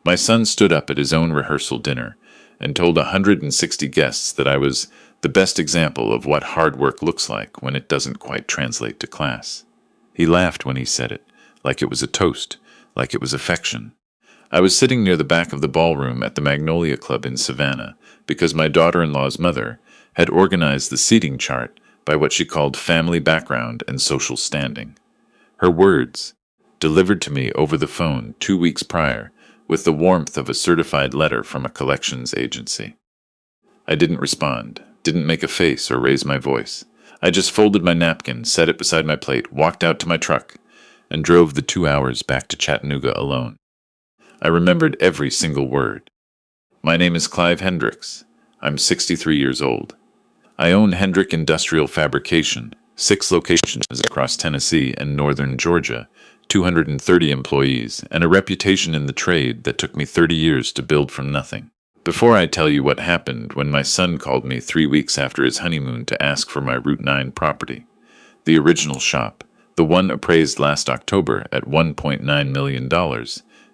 My son stood up at his own rehearsal dinner and told 160 guests that I was the best example of what hard work looks like when it doesn't quite translate to class. He laughed when he said it, like it was a toast, like it was affection. I was sitting near the back of the ballroom at the Magnolia Club in Savannah because my daughter-in-law's mother had organized the seating chart by what she called family background and social standing. Her words, delivered to me over the phone 2 weeks prior, with the warmth of a certified letter from a collections agency. I didn't respond, didn't make a face or raise my voice. I just folded my napkin, set it beside my plate, walked out to my truck, and drove the 2 hours back to Chattanooga alone. I remembered every single word. My name is Clive Hendricks. I'm 63 years old. I own Hendrick Industrial Fabrication, 6 locations across Tennessee and northern Georgia, 230 employees, and a reputation in the trade that took me 30 years to build from nothing. Before I tell you what happened when my son called me 3 weeks after his honeymoon to ask for my Route 9 property, the original shop, the one appraised last October at $1.9 million,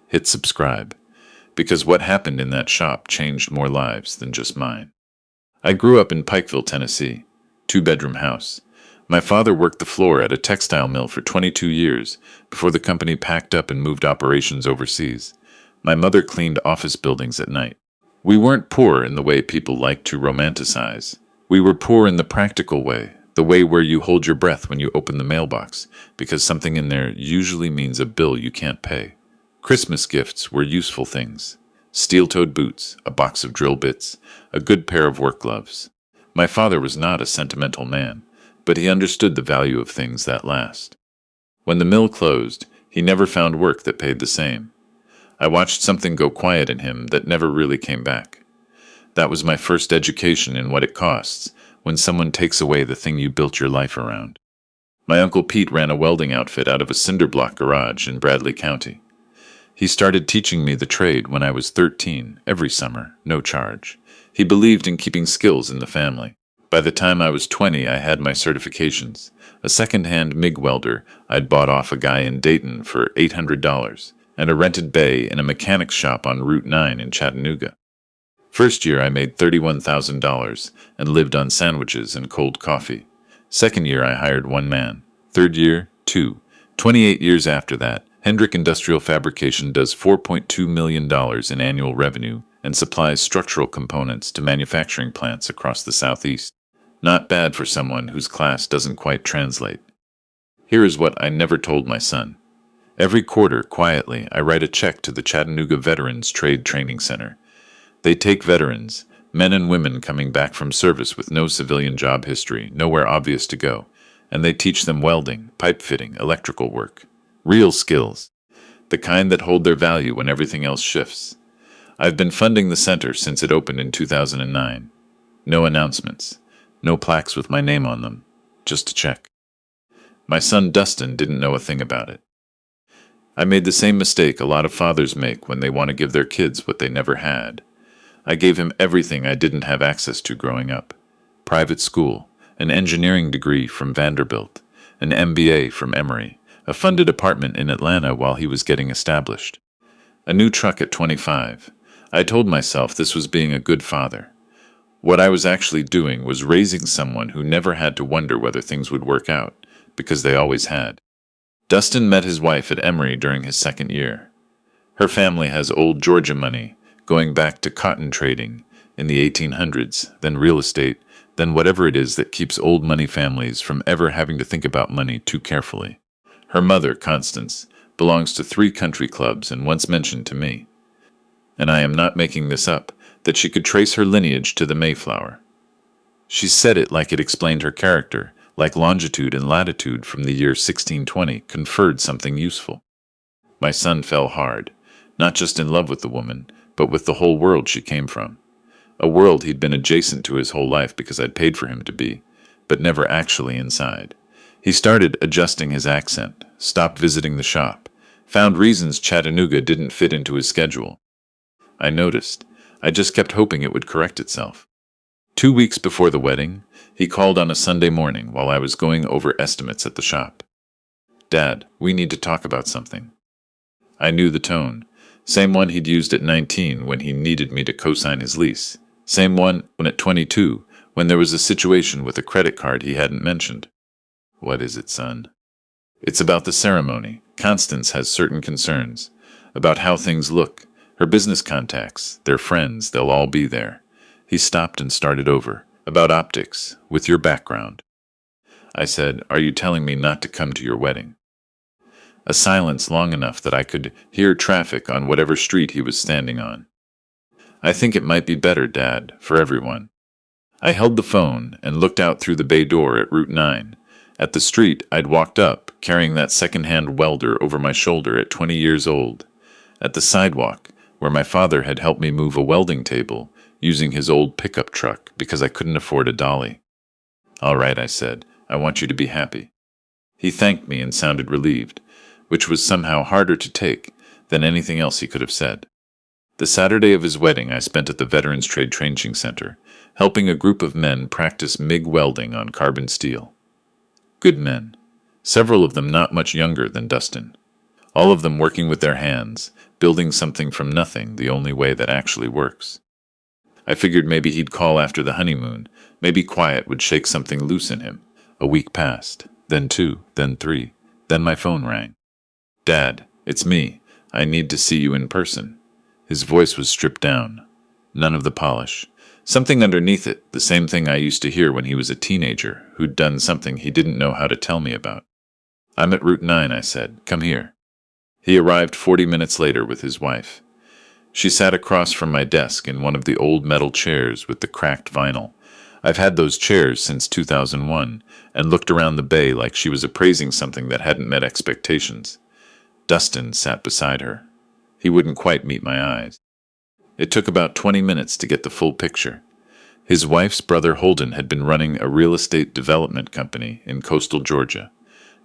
hit subscribe, because what happened in that shop changed more lives than just mine. I grew up in Pikeville, Tennessee, 2-bedroom house. My father worked the floor at a textile mill for 22 years before the company packed up and moved operations overseas. My mother cleaned office buildings at night. We weren't poor in the way people like to romanticize. We were poor in the practical way, the way where you hold your breath when you open the mailbox, because something in there usually means a bill you can't pay. Christmas gifts were useful things. Steel-toed boots, a box of drill bits, a good pair of work gloves. My father was not a sentimental man, but he understood the value of things that last. When the mill closed, he never found work that paid the same. I watched something go quiet in him that never really came back. That was my first education in what it costs when someone takes away the thing you built your life around. My Uncle Pete ran a welding outfit out of a cinder block garage in Bradley County. He started teaching me the trade when I was 13, every summer, no charge. He believed in keeping skills in the family. By the time I was 20, I had my certifications. A second-hand MIG welder I'd bought off a guy in Dayton for $800, and a rented bay in a mechanics shop on Route 9 in Chattanooga. First year I made $31,000 and lived on sandwiches and cold coffee. Second year I hired one man. Third year, 2. 28 years after that, Hendrick Industrial Fabrication does $4.2 million in annual revenue and supplies structural components to manufacturing plants across the Southeast. Not bad for someone whose class doesn't quite translate. Here is what I never told my son. Every quarter, quietly, I write a check to the Chattanooga Veterans Trade Training Center. They take veterans, men and women coming back from service with no civilian job history, nowhere obvious to go, and they teach them welding, pipe fitting, electrical work. Real skills. The kind that hold their value when everything else shifts. I've been funding the center since it opened in 2009. No announcements. No plaques with my name on them. Just a check. My son Dustin didn't know a thing about it. I made the same mistake a lot of fathers make when they want to give their kids what they never had. I gave him everything I didn't have access to growing up. Private school, an engineering degree from Vanderbilt, an MBA from Emory, a funded apartment in Atlanta while he was getting established. A new truck at 25. I told myself this was being a good father. What I was actually doing was raising someone who never had to wonder whether things would work out, because they always had. Dustin met his wife at Emory during his second year. Her family has old Georgia money, going back to cotton trading in the 1800s, then real estate, then whatever it is that keeps old money families from ever having to think about money too carefully. Her mother, Constance, belongs to 3 country clubs and once mentioned to me, and I am not making this up, that she could trace her lineage to the Mayflower. She said it like it explained her character, like longitude and latitude from the year 1620 conferred something useful. My son fell hard, not just in love with the woman, but with the whole world she came from. A world he'd been adjacent to his whole life because I'd paid for him to be, but never actually inside. He started adjusting his accent, stopped visiting the shop, found reasons Chattanooga didn't fit into his schedule. I noticed. I just kept hoping it would correct itself. 2 weeks before the wedding, he called on a Sunday morning while I was going over estimates at the shop. "Dad, we need to talk about something." I knew the tone. Same one he'd used at 19 when he needed me to co-sign his lease. Same one when at 22, when there was a situation with a credit card he hadn't mentioned. What is it, son? It's about the ceremony. Constance has certain concerns. About how things look. Her business contacts, their friends, they'll all be there. He stopped and started over. About optics, with your background. I said, are you telling me not to come to your wedding? A silence long enough that I could hear traffic on whatever street he was standing on. I think it might be better, Dad, for everyone. I held the phone and looked out through the bay door at Route 9. At the street I'd walked up, carrying that second-hand welder over my shoulder at 20 years old. At the sidewalk, where my father had helped me move a welding table, using his old pickup truck because I couldn't afford a dolly. All right, I said, I want you to be happy. He thanked me and sounded relieved, which was somehow harder to take than anything else he could have said. The Saturday of his wedding I spent at the Veterans Trade Training Center, helping a group of men practice MIG welding on carbon steel. Good men, several of them not much younger than Dustin. All of them working with their hands, building something from nothing the only way that actually works. I figured maybe he'd call after the honeymoon, maybe quiet would shake something loose in him. A week passed, then 2, then 3, then my phone rang. Dad, it's me. I need to see you in person. His voice was stripped down. None of the polish. Something underneath it, the same thing I used to hear when he was a teenager, who'd done something he didn't know how to tell me about. I'm at Route 9, I said. Come here. He arrived 40 minutes later with his wife. She sat across from my desk in one of the old metal chairs with the cracked vinyl. I've had those chairs since 2001, and looked around the bay like she was appraising something that hadn't met expectations. Dustin sat beside her. He wouldn't quite meet my eyes. It took about 20 minutes to get the full picture. His wife's brother Holden had been running a real estate development company in coastal Georgia.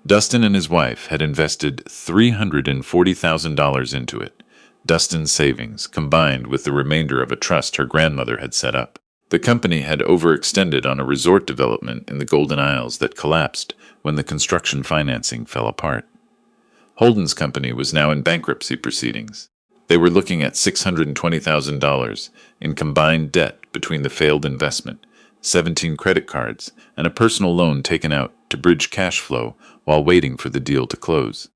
Dustin and his wife had invested $340,000 into it. Dustin's savings, combined with the remainder of a trust her grandmother had set up. The company had overextended on a resort development in the Golden Isles that collapsed when the construction financing fell apart. Holden's company was now in bankruptcy proceedings. They were looking at $620,000 in combined debt between the failed investment, 17 credit cards, and a personal loan taken out to bridge cash flow while waiting for the deal to close.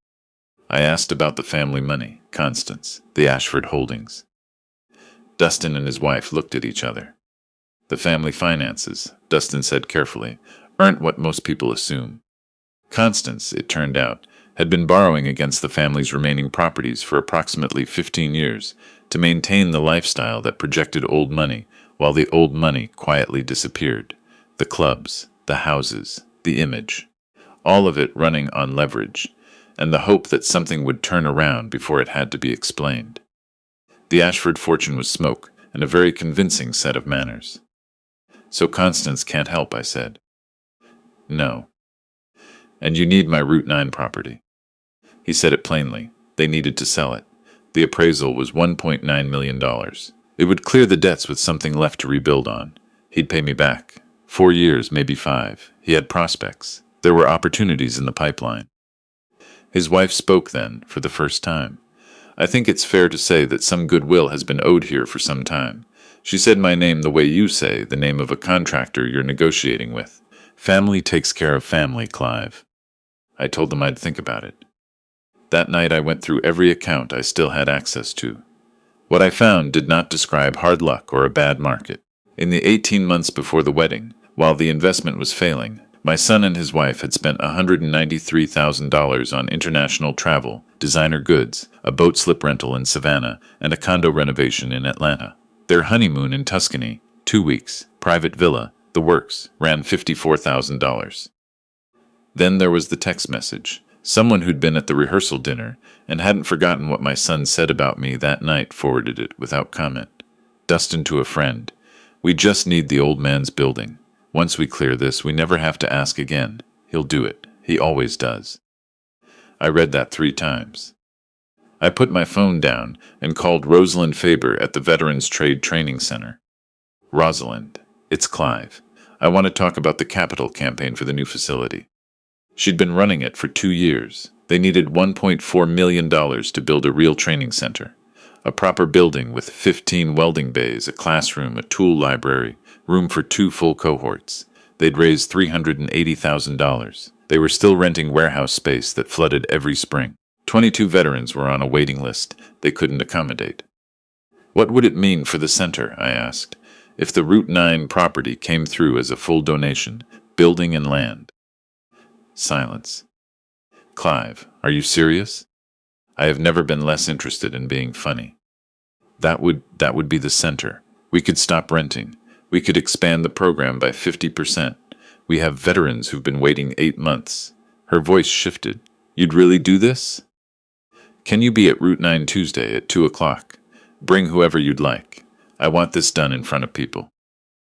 I asked about the family money, Constance, the Ashford holdings. Dustin and his wife looked at each other. The family finances, Dustin said carefully, aren't what most people assume. Constance, it turned out, had been borrowing against the family's remaining properties for approximately 15 years to maintain the lifestyle that projected old money while the old money quietly disappeared. The clubs, the houses, the image. All of it running on leverage, and the hope that something would turn around before it had to be explained. The Ashford fortune was smoke, and a very convincing set of manners. So Constance can't help, I said. No. And you need my Route 9 property. He said it plainly. They needed to sell it. The appraisal was $1.9 million. It would clear the debts with something left to rebuild on. He'd pay me back. 4 years, maybe 5. He had prospects. There were opportunities in the pipeline. His wife spoke then, for the first time. I think it's fair to say that some goodwill has been owed here for some time. She said my name the way you say the name of a contractor you're negotiating with. Family takes care of family, Clive. I told them I'd think about it. That night I went through every account I still had access to. What I found did not describe hard luck or a bad market. In the 18 months before the wedding, while the investment was failing, my son and his wife had spent $193,000 on international travel, designer goods, a boat slip rental in Savannah, and a condo renovation in Atlanta. Their honeymoon in Tuscany, 2 weeks, private villa, the works, ran $54,000. Then there was the text message. Someone who'd been at the rehearsal dinner and hadn't forgotten what my son said about me that night forwarded it without comment. Dustin to a friend. We just need the old man's building. Once we clear this, we never have to ask again. He'll do it. He always does. I read that 3 times. I put my phone down and called Rosalind Faber at the Veterans Trade Training Center. Rosalind, it's Clive. I want to talk about the capital campaign for the new facility. She'd been running it for 2 years. They needed $1.4 million to build a real training center. A proper building with 15 welding bays, a classroom, a tool library, room for 2 full cohorts. They'd raised $380,000. They were still renting warehouse space that flooded every spring. 22 veterans were on a waiting list they couldn't accommodate. What would it mean for the center, I asked, if the Route 9 property came through as a full donation, building and land? Silence. Clive, are you serious? I have never been less interested in being funny. That would be the center. We could stop renting. We could expand the program by 50%. We have veterans who've been waiting 8 months. Her voice shifted. You'd really do this? Can you be at Route 9 Tuesday at 2 o'clock? Bring whoever you'd like. I want this done in front of people.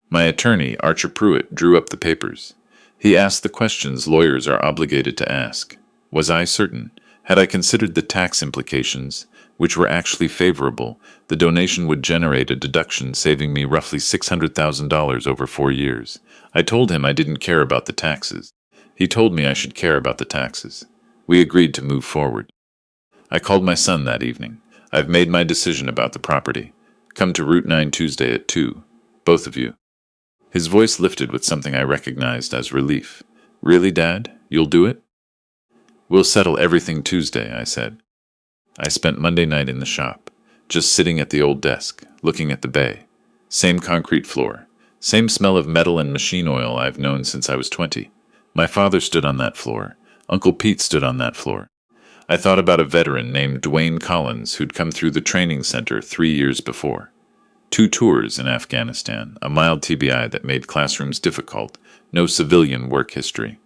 My attorney, Archer Pruitt, drew up the papers. He asked the questions lawyers are obligated to ask. Was I certain? Had I considered the tax implications, which were actually favorable? The donation would generate a deduction saving me roughly $600,000 over 4 years. I told him I didn't care about the taxes. He told me I should care about the taxes. We agreed to move forward. I called my son that evening. I've made my decision about the property. Come to Route 9 Tuesday at 2. Both of you. His voice lifted with something I recognized as relief. Really, Dad? You'll do it? We'll settle everything Tuesday, I said. I spent Monday night in the shop, just sitting at the old desk, looking at the bay. Same concrete floor. Same smell of metal and machine oil I've known since I was 20. My father stood on that floor. Uncle Pete stood on that floor. I thought about a veteran named Dwayne Collins who'd come through the training center 3 years before. 2 tours in Afghanistan, a mild TBI that made classrooms difficult, no civilian work history.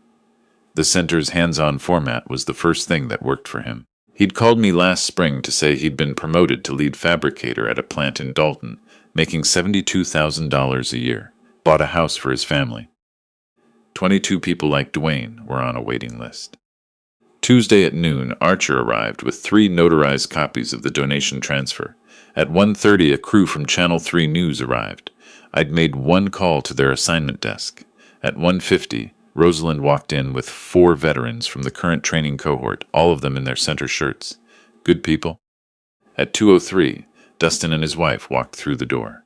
The center's hands-on format was the first thing that worked for him. He'd called me last spring to say he'd been promoted to lead fabricator at a plant in Dalton, making $72,000 a year, bought a house for his family. 22 people like Dwayne were on a waiting list. Tuesday at noon, Archer arrived with 3 notarized copies of the donation transfer. At 1:30, a crew from Channel 3 News arrived. I'd made 1 call to their assignment desk. At 1:50, Rosalind walked in with 4 veterans from the current training cohort, all of them in their center shirts. Good people. At 2:03, Dustin and his wife walked through the door.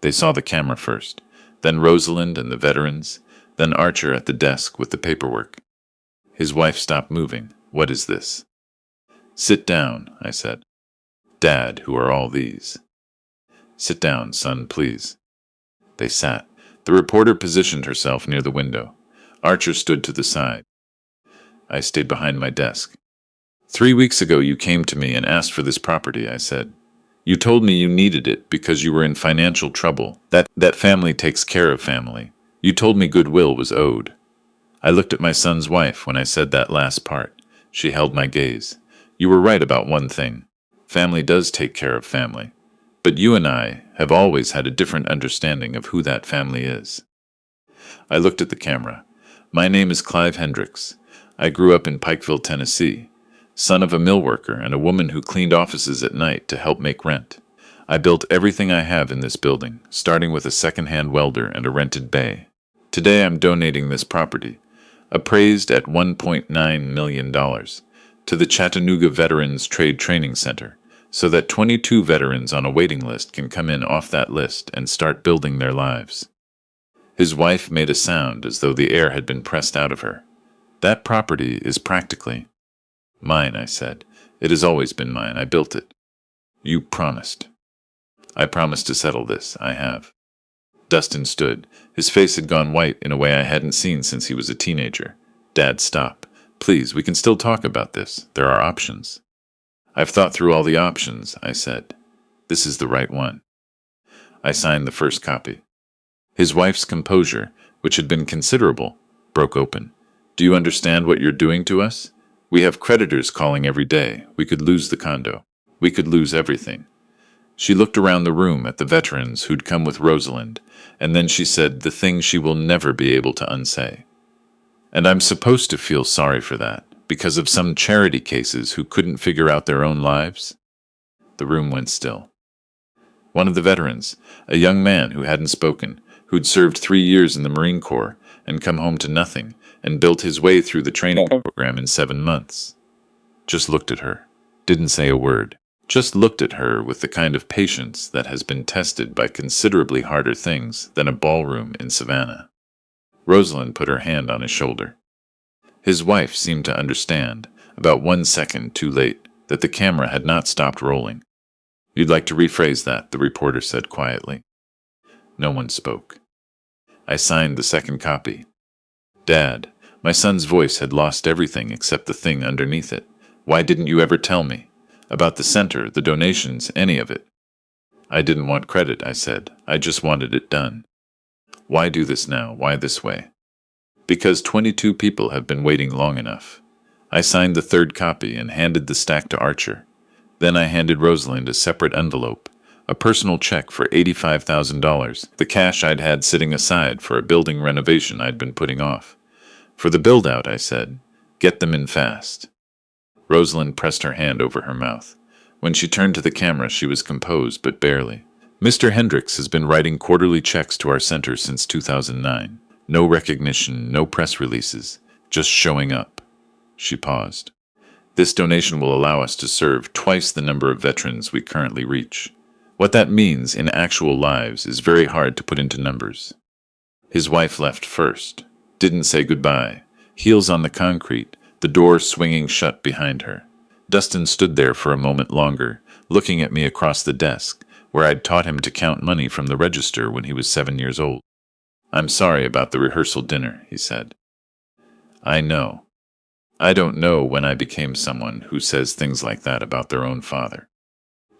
They saw the camera first, then Rosalind and the veterans, then Archer at the desk with the paperwork. His wife stopped moving. What is this? Sit down, I said. Dad, who are all these? Sit down, son, please. They sat. The reporter positioned herself near the window. Archer stood to the side. I stayed behind my desk. 3 weeks ago you came to me and asked for this property, I said. You told me you needed it because you were in financial trouble. That family takes care of family. You told me goodwill was owed. I looked at my son's wife when I said that last part. She held my gaze. You were right about one thing. Family does take care of family. But you and I have always had a different understanding of who that family is. I looked at the camera. My name is Clive Hendricks. I grew up in Pikeville, Tennessee, son of a mill worker and a woman who cleaned offices at night to help make rent. I built everything I have in this building, starting with a second-hand welder and a rented bay. Today I'm donating this property, appraised at $1.9 million, to the Chattanooga Veterans Trade Training Center, so that 22 veterans on a waiting list can come in off that list and start building their lives. His wife made a sound as though the air had been pressed out of her. That property is practically mine, I said. It has always been mine. I built it. You promised. I promised to settle this. I have. Dustin stood. His face had gone white in a way I hadn't seen since he was a teenager. Dad, stop. Please, we can still talk about this. There are options. I've thought through all the options, I said. This is the right one. I signed the first copy. His wife's composure, which had been considerable, broke open. Do you understand what you're doing to us? We have creditors calling every day. We could lose the condo. We could lose everything. She looked around the room at the veterans who'd come with Rosalind, and then she said the thing she will never be able to unsay. And I'm supposed to feel sorry for that, because of some charity cases who couldn't figure out their own lives? The room went still. One of the veterans, a young man who hadn't spoken, who'd served 3 years in the Marine Corps and come home to nothing, and built his way through the training program in 7 months, just looked at her, didn't say a word. Just looked at her with the kind of patience that has been tested by considerably harder things than a ballroom in Savannah. Rosalind put her hand on his shoulder. His wife seemed to understand, about 1 second too late, that the camera had not stopped rolling. "You'd like to rephrase that," the reporter said quietly. No one spoke. I signed the second copy. "Dad," my son's voice had lost everything except the thing underneath it. "Why didn't you ever tell me? About the center, the donations, any of it?" "I didn't want credit," I said. "I just wanted it done." "Why do this now? Why this way?" "Because 22 people have been waiting long enough." I signed the third copy and handed the stack to Archer. Then I handed Rosalind a separate envelope, a personal check for $85,000, the cash I'd had sitting aside for a building renovation I'd been putting off. "For the build-out," I said. "Get them in fast." Rosalind pressed her hand over her mouth. When she turned to the camera, she was composed, but barely. "Mr. Hendricks has been writing quarterly checks to our center since 2009. No recognition, no press releases, just showing up." She paused. "This donation will allow us to serve twice the number of veterans we currently reach. What that means in actual lives is very hard to put into numbers." His wife left first. Didn't say goodbye. Heels on the concrete, the door swinging shut behind her. Dustin stood there for a moment longer, looking at me across the desk, where I'd taught him to count money from the register when he was 7 years old. "I'm sorry about the rehearsal dinner," he said. "I know. I don't know when I became someone who says things like that about their own father."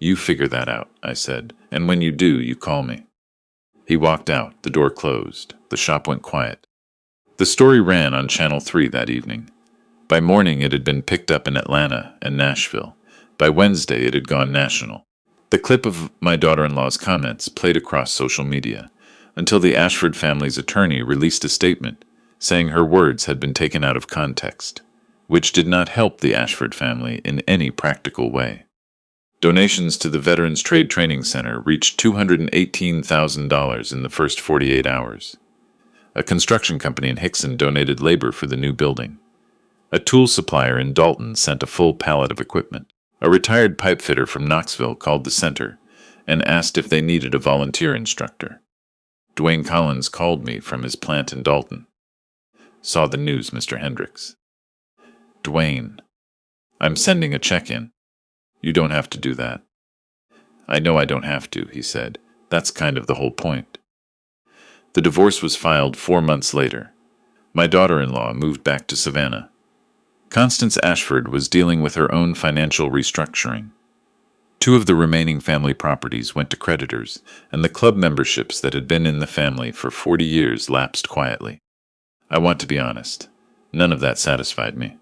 "You figure that out," I said, "and when you do, you call me." He walked out, the door closed, the shop went quiet. The story ran on Channel 3 that evening. By morning it had been picked up in Atlanta and Nashville. By Wednesday it had gone national. The clip of my daughter-in-law's comments played across social media, until the Ashford family's attorney released a statement saying her words had been taken out of context, which did not help the Ashford family in any practical way. Donations to the Veterans Trade Training Center reached $218,000 in the first 48 hours. A construction company in Hickson donated labor for the new building. A tool supplier in Dalton sent a full pallet of equipment. A retired pipe fitter from Knoxville called the center and asked if they needed a volunteer instructor. Dwayne Collins called me from his plant in Dalton. "Saw the news, Mr. Hendricks." "Dwayne, I'm sending a check in." "You don't have to do that." "I know I don't have to," he said. "That's kind of the whole point." The divorce was filed 4 months later. My daughter-in-law moved back to Savannah. Constance Ashford was dealing with her own financial restructuring. 2 of the remaining family properties went to creditors, and the club memberships that had been in the family for 40 years lapsed quietly. I want to be honest. None of that satisfied me.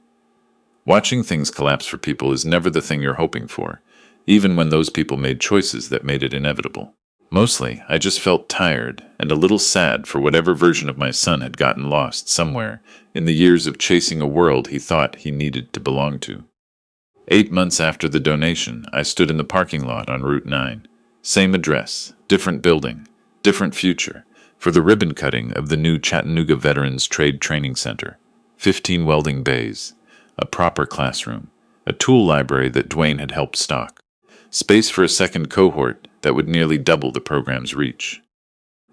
Watching things collapse for people is never the thing you're hoping for, even when those people made choices that made it inevitable. Mostly, I just felt tired and a little sad for whatever version of my son had gotten lost somewhere in the years of chasing a world he thought he needed to belong to. 8 months after the donation, I stood in the parking lot on Route 9. Same address, different building, different future, for the ribbon cutting of the new Chattanooga Veterans Trade Training Center. 15 welding bays, a proper classroom, a tool library that Dwayne had helped stock, space for a second cohort that would nearly double the program's reach.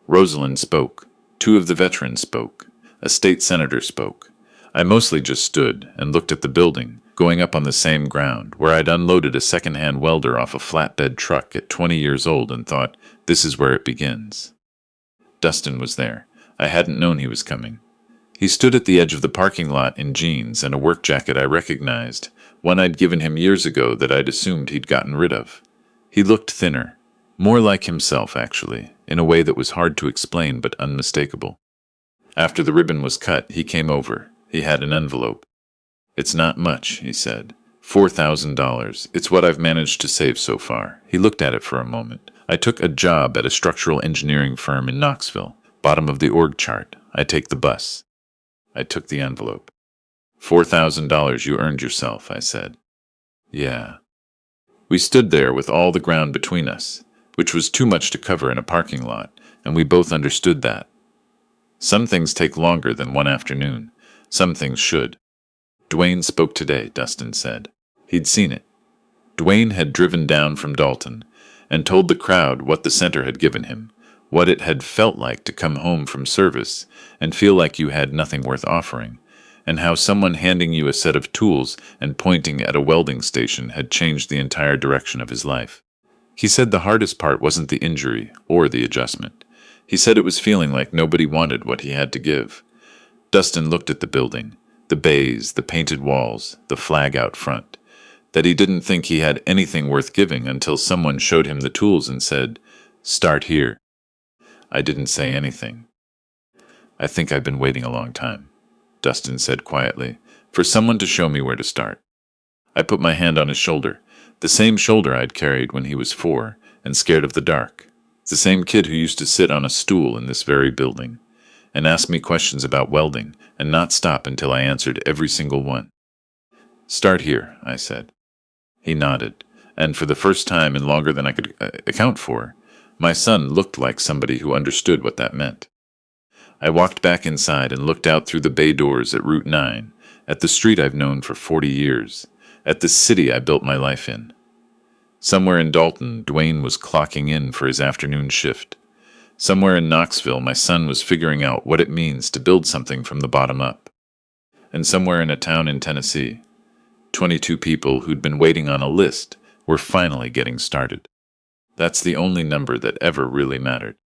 Rosalind spoke. 2 of the veterans spoke. A state senator spoke. I mostly just stood and looked at the building, going up on the same ground, where I'd unloaded a second-hand welder off a flatbed truck at 20 years old and thought, this is where it begins. Dustin was there. I hadn't known he was coming. He stood at the edge of the parking lot in jeans and a work jacket I recognized, one I'd given him years ago that I'd assumed he'd gotten rid of. He looked thinner, more like himself, actually, in a way that was hard to explain but unmistakable. After the ribbon was cut, he came over. He had an envelope. "It's not much," he said. $4,000. It's what I've managed to save so far." He looked at it for a moment. "I took a job at a structural engineering firm in Knoxville. Bottom of the org chart. I take the bus." I took the envelope. $4,000 you earned yourself," I said. "Yeah." We stood there with all the ground between us, which was too much to cover in a parking lot, and we both understood that. Some things take longer than one afternoon. Some things should. "Dwayne spoke today," Dustin said. He'd seen it. Dwayne had driven down from Dalton and told the crowd what the center had given him, what it had felt like to come home from service and feel like you had nothing worth offering, and how someone handing you a set of tools and pointing at a welding station had changed the entire direction of his life. He said the hardest part wasn't the injury or the adjustment. He said it was feeling like nobody wanted what he had to give. Dustin looked at the building, the bays, the painted walls, the flag out front, that he didn't think he had anything worth giving until someone showed him the tools and said, "Start here." I didn't say anything. "I think I've been waiting a long time," Dustin said quietly, "for someone to show me where to start." I put my hand on his shoulder, the same shoulder I'd carried when he was 4 and scared of the dark, the same kid who used to sit on a stool in this very building and ask me questions about welding and not stop until I answered every single one. "Start here," I said. He nodded, and for the first time in longer than I could account for, my son looked like somebody who understood what that meant. I walked back inside and looked out through the bay doors at Route 9, at the street I've known for 40 years, at the city I built my life in. Somewhere in Dalton, Dwayne was clocking in for his afternoon shift. Somewhere in Knoxville, my son was figuring out what it means to build something from the bottom up. And somewhere in a town in Tennessee, 22 people who'd been waiting on a list were finally getting started. That's the only number that ever really mattered.